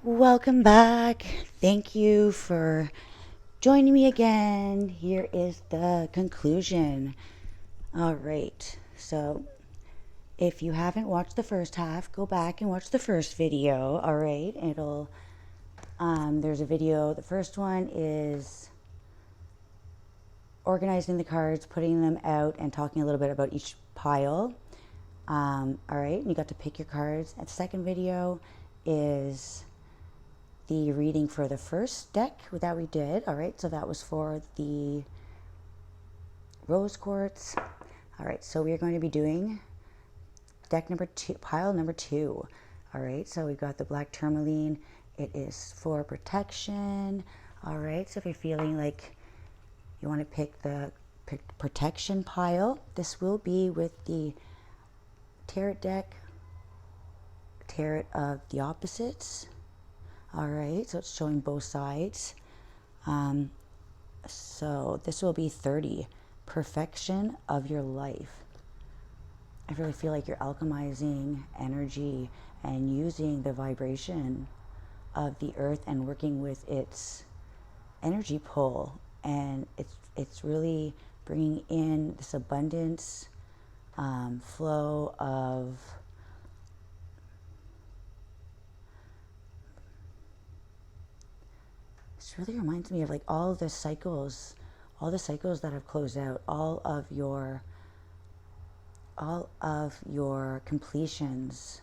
Welcome back. Thank you for joining me again. Here is the conclusion. All right. So, if you haven't watched the first half, go back and watch the first video. All right. There's a video. The first one is organizing the cards, putting them out, and talking a little bit about each pile. All right. You got to pick your cards. And the second video is the reading for the first deck that we did. All right, so that was for the rose quartz. All right, so we are going to be doing deck number 2, pile number 2. All right, so we've got the black tourmaline. It is for protection. All right, so if you're feeling like you want to pick the protection pile, this will be with the tarot deck, tarot of the opposites. All right, so it's showing both sides. So this will be 30, perfection of your life. I really feel like you're alchemizing energy and using the vibration of the earth and working with its energy pull. And it's really bringing in this abundance, flow of really reminds me of like all the cycles that have closed out, all of your completions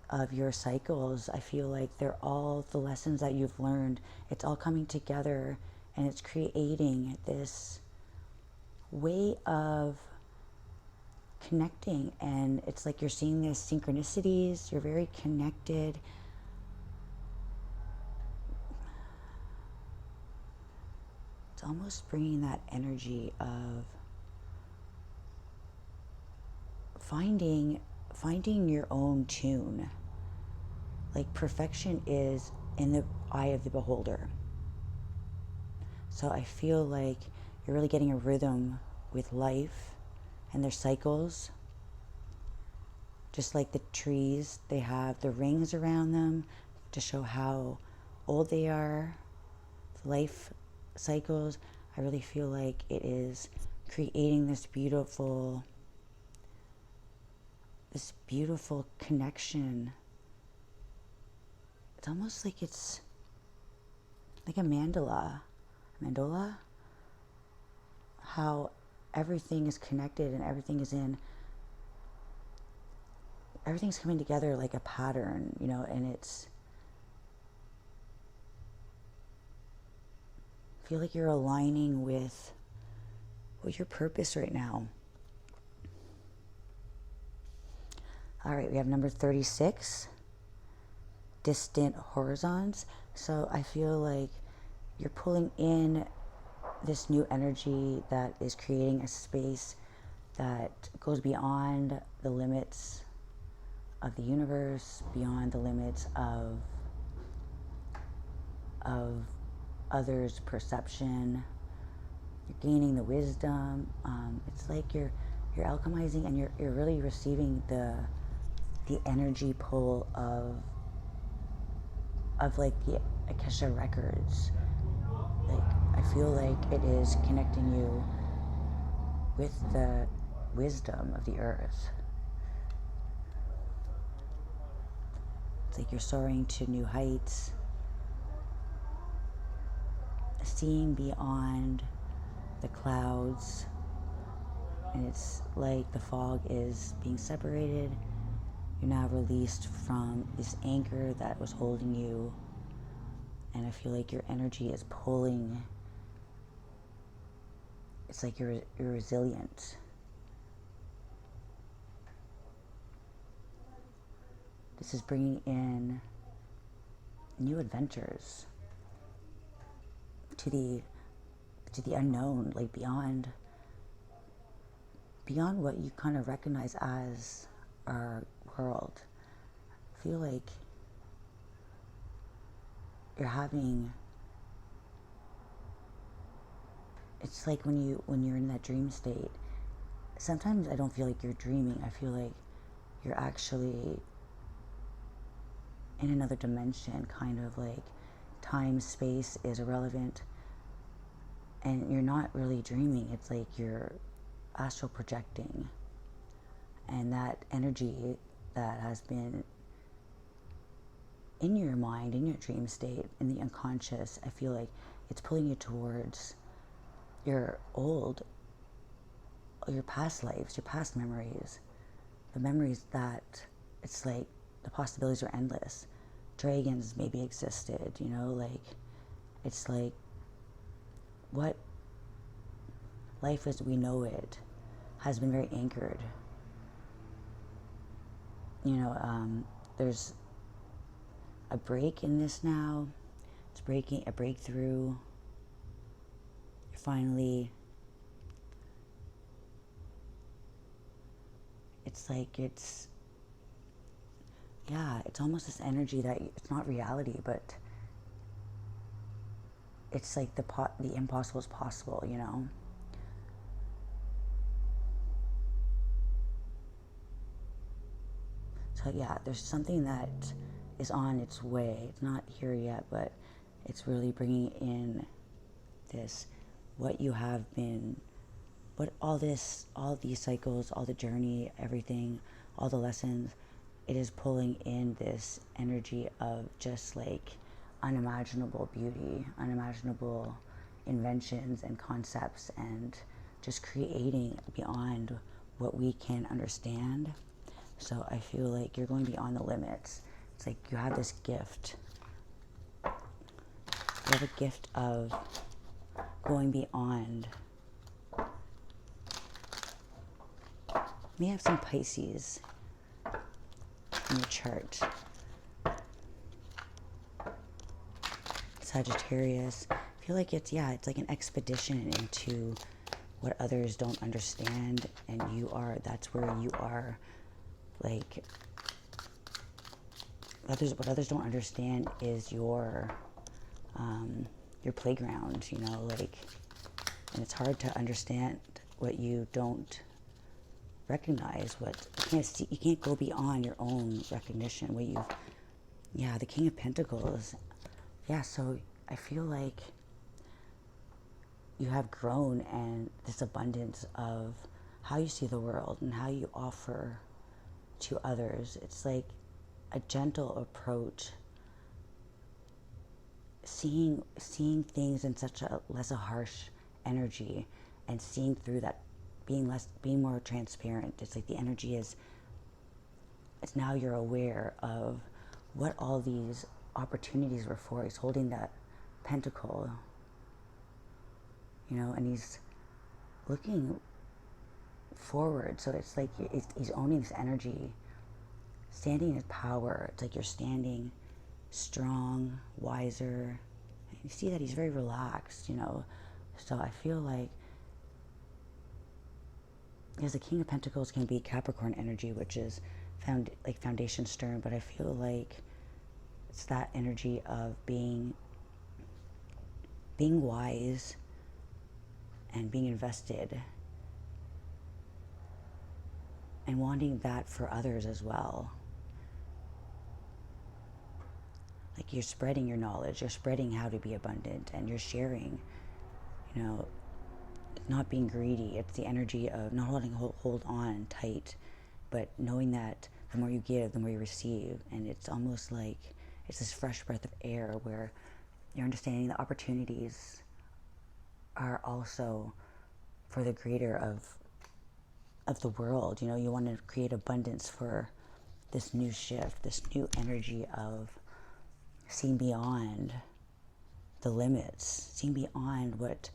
of your cycles. I feel like they're all the lessons that you've learned. It's all coming together and it's creating this way of connecting, and it's like you're seeing these synchronicities. You're very connected. Almost bringing that energy of finding your own tune. Like perfection is in the eye of the beholder. So I feel like you're really getting a rhythm with life and their cycles. Just like the trees, they have the rings around them to show how old they are. Life cycles, I really feel like it is creating this beautiful connection. It's almost like it's like a mandala, how everything is connected and everything's coming together like a pattern, and it's feel like you're aligning with your purpose right now. All right, we have number 36, distant horizons. So I feel like you're pulling in this new energy that is creating a space that goes beyond the limits of the universe, beyond the limits of others' perception. You're gaining the wisdom. It's like you're alchemizing, and you're really receiving the energy pull of like the Akasha records. Like I feel like it is connecting you with the wisdom of the earth. It's like you're soaring to new heights, seeing beyond the clouds, and it's like the fog is being separated. You're now released from this anchor that was holding you, and I feel like your energy is pulling. It's like you're resilient. This is bringing in new adventures to the unknown, like beyond what you kind of recognize as our world. I feel like you're having, it's like when you're in that dream state, sometimes I don't feel like you're dreaming. I feel like you're actually in another dimension, kind of like time, space is irrelevant, and you're not really dreaming. It's like you're astral projecting, and that energy that has been in your mind, in your dream state, in the unconscious, I feel like it's pulling you towards your past lives, your past memories, the memories that it's like the possibilities are endless. Dragons maybe existed, you know, like it's like what life as we know it has been very anchored. You know, there's a break in this now. It's a breakthrough. You're finally, it's like it's almost this energy that it's not reality, but it's like the impossible is possible, you know. So yeah, there's something that is on its way. It's not here yet, but it's really bringing in this, what you have been, what all these cycles, all the journey, everything, all the lessons, it is pulling in this energy of just like unimaginable beauty, unimaginable inventions and concepts, and just creating beyond what we can understand. So I feel like you're going beyond the limits. It's like you have this gift. You have a gift of going beyond. You may have some Pisces in your chart. Sagittarius. I feel like it's like an expedition into what others don't understand, and that's where you are, like, what others don't understand is your playground, you know, like, and it's hard to understand what you don't recognize, what you can't go beyond your own recognition, the King of Pentacles. So I feel like you have grown, and this abundance of how you see the world and how you offer to others. It's like a gentle approach, seeing things in such a less a harsh energy, and seeing through that, being more transparent. It's like the energy it's now you're aware of what all these opportunities were for. He's holding that pentacle, you know, and he's looking forward. So it's like he's owning this energy, standing in his power. It's like you're standing strong, wiser. You see that he's very relaxed, you know. So I feel like, because the King of Pentacles can be Capricorn energy, which is foundation stern, but I feel like it's that energy of being wise and being invested, and wanting that for others as well. Like, you're spreading your knowledge, you're spreading how to be abundant, and you're sharing, you know, not being greedy. It's the energy of not letting hold on tight, but knowing that the more you give, the more you receive. And it's almost like it's this fresh breath of air where you're understanding the opportunities are also for the greater of the world. You know, you want to create abundance for this new shift, this new energy of seeing beyond the limits, seeing beyond what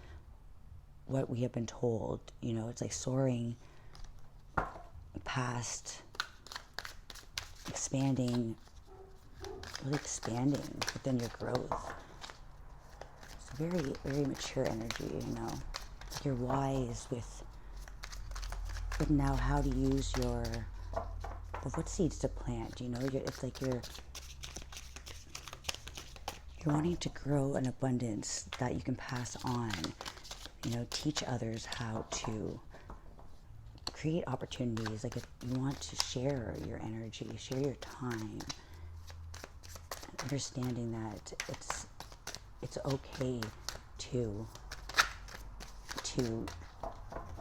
we have been told. You know, it's like soaring past, expanding, really expanding within your growth. It's a very, very mature energy, you know. Like you're wise with now how to use what seeds to plant, you know. It's like you're wanting to grow an abundance that you can pass on, you know, teach others how to create opportunities. Like, if you want to share your energy, share your time, understanding that it's okay to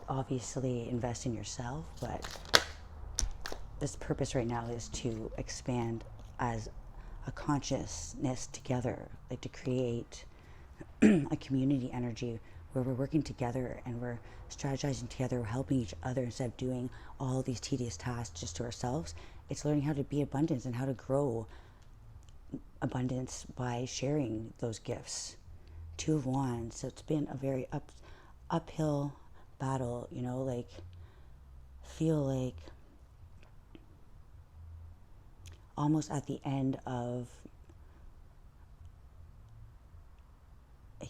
obviously invest in yourself, but this purpose right now is to expand as a consciousness together, like to create a community energy where we're working together and we're strategizing together, we're helping each other instead of doing all these tedious tasks just to ourselves. It's learning how to be abundance and how to grow abundance by sharing those gifts. Two of Wands. So it's been a very uphill battle, you know, like feel like almost at the end of,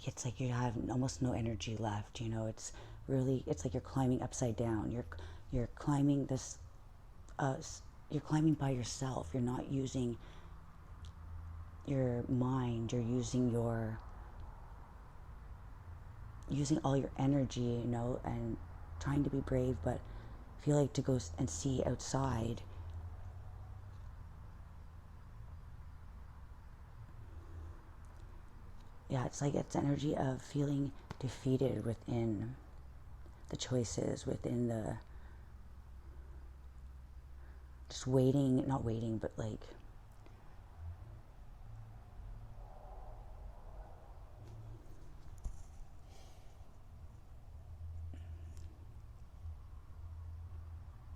it's like you have almost no energy left, you know. It's really, it's like you're climbing upside down. You're climbing this, you're climbing by yourself. You're not using your mind. You're using all your energy, you know, and trying to be brave, but feel like to go and see outside. Yeah, it's like it's energy of feeling defeated within the choices, within the just waiting, not waiting, but like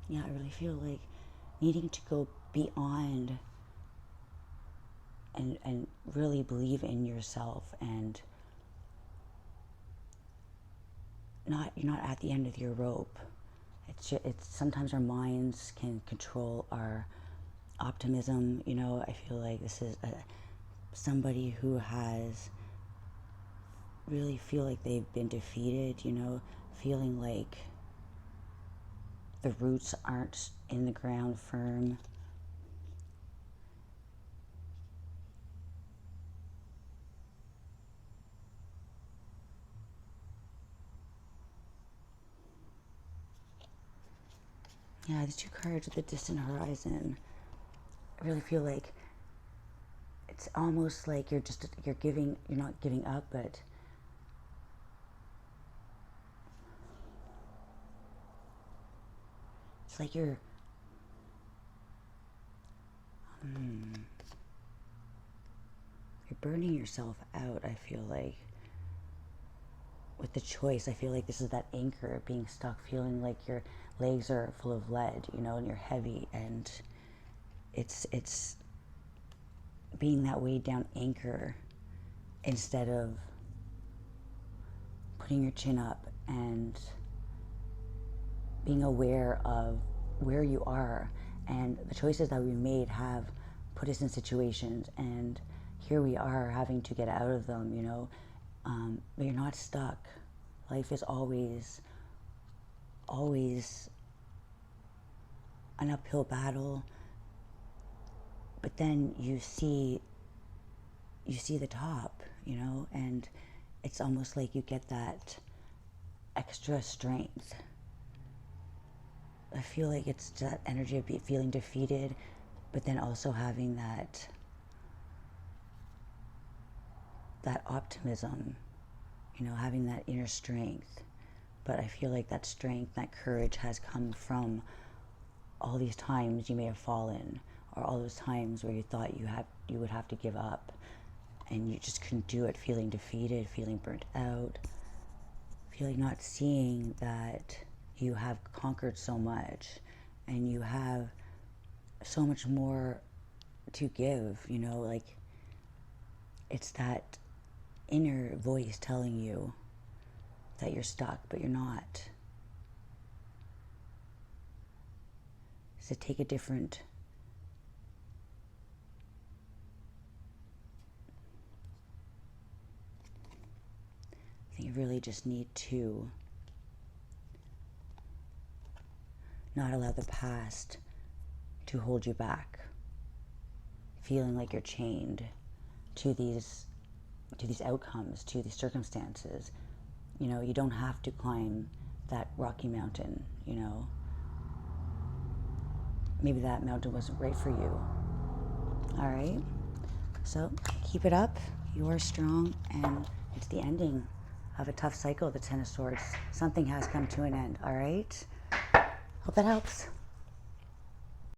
yeah, I really feel like needing to go beyond and really believe in yourself, and you're not at the end of your rope. It's sometimes our minds can control our optimism, you know. I feel like this is somebody who has really feel like they've been defeated, you know, feeling like the roots aren't in the ground firm. Yeah, these two cards with the distant horizon. I really feel like it's almost like you're not giving up, but it's like you're burning yourself out, I feel like. With the choice, I feel like this is that anchor, being stuck, feeling like your legs are full of lead, you know, and you're heavy, and it's being that weighed down anchor instead of putting your chin up and being aware of where you are. And the choices that we made have put us in situations, and here we are having to get out of them, you know. But you're not stuck. Life is always an uphill battle, but then you see the top, you know, and it's almost like you get that extra strength. I feel like it's that energy of feeling defeated, but then also having that optimism, you know, having that inner strength. But I feel like that strength, that courage has come from all these times you may have fallen, or all those times where you thought you would have to give up and you just couldn't do it, feeling defeated, feeling burnt out, feeling not seeing that you have conquered so much and you have so much more to give, you know. Like, it's that inner voice telling you that you're stuck, but you're not. So take a different I think you really just need to not allow the past to hold you back, feeling like you're chained to these outcomes, to these circumstances. You know, you don't have to climb that rocky mountain, you know. Maybe that mountain wasn't right for you. All right. So keep it up. You are strong, and it's the ending of a tough cycle, the Ten of Swords. Something has come to an end, all right? Hope that helps.